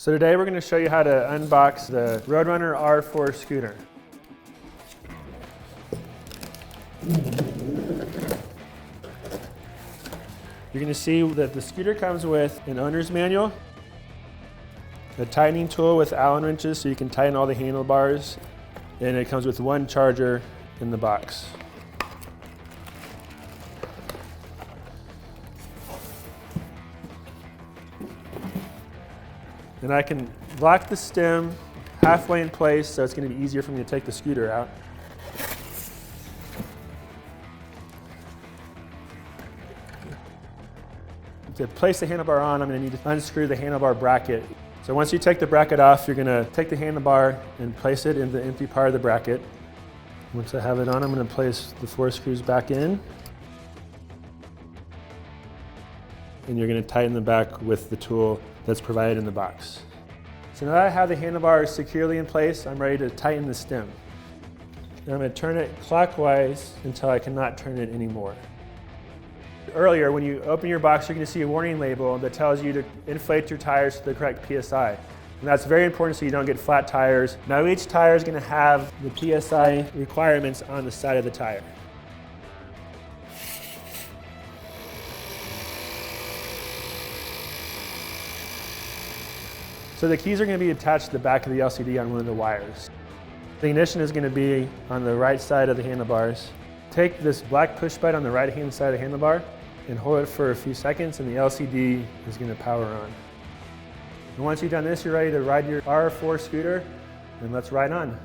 So today we're going to show you how to unbox the RoadRunner R4 scooter. You're going to see that the scooter comes with an owner's manual, a tightening tool with Allen wrenches so you can tighten all the handlebars, and it comes with one charger in the box. And I can lock the stem halfway in place so it's going to be easier for me to take the scooter out. To place the handlebar on, I'm going to need to unscrew the handlebar bracket. So once you take the bracket off, you're going to take the handlebar and place it in the empty part of the bracket. Once I have it on, I'm going to place the 4 screws back in. And you're going to tighten the back with the tool that's provided in the box. So now that I have the handlebars securely in place, I'm ready to tighten the stem. Now I'm going to turn it clockwise until I cannot turn it anymore. Earlier, when you open your box, you're going to see a warning label that tells you to inflate your tires to the correct PSI. And that's very important so you don't get flat tires. Now each tire is going to have the PSI requirements on the side of the tire. So the keys are going to be attached to the back of the LCD on one of the wires. The ignition is going to be on the right side of the handlebars. Take this black push button on the right-hand side of the handlebar and hold it for a few seconds, and the LCD is going to power on. And once you've done this, you're ready to ride your R4 scooter, and let's ride on.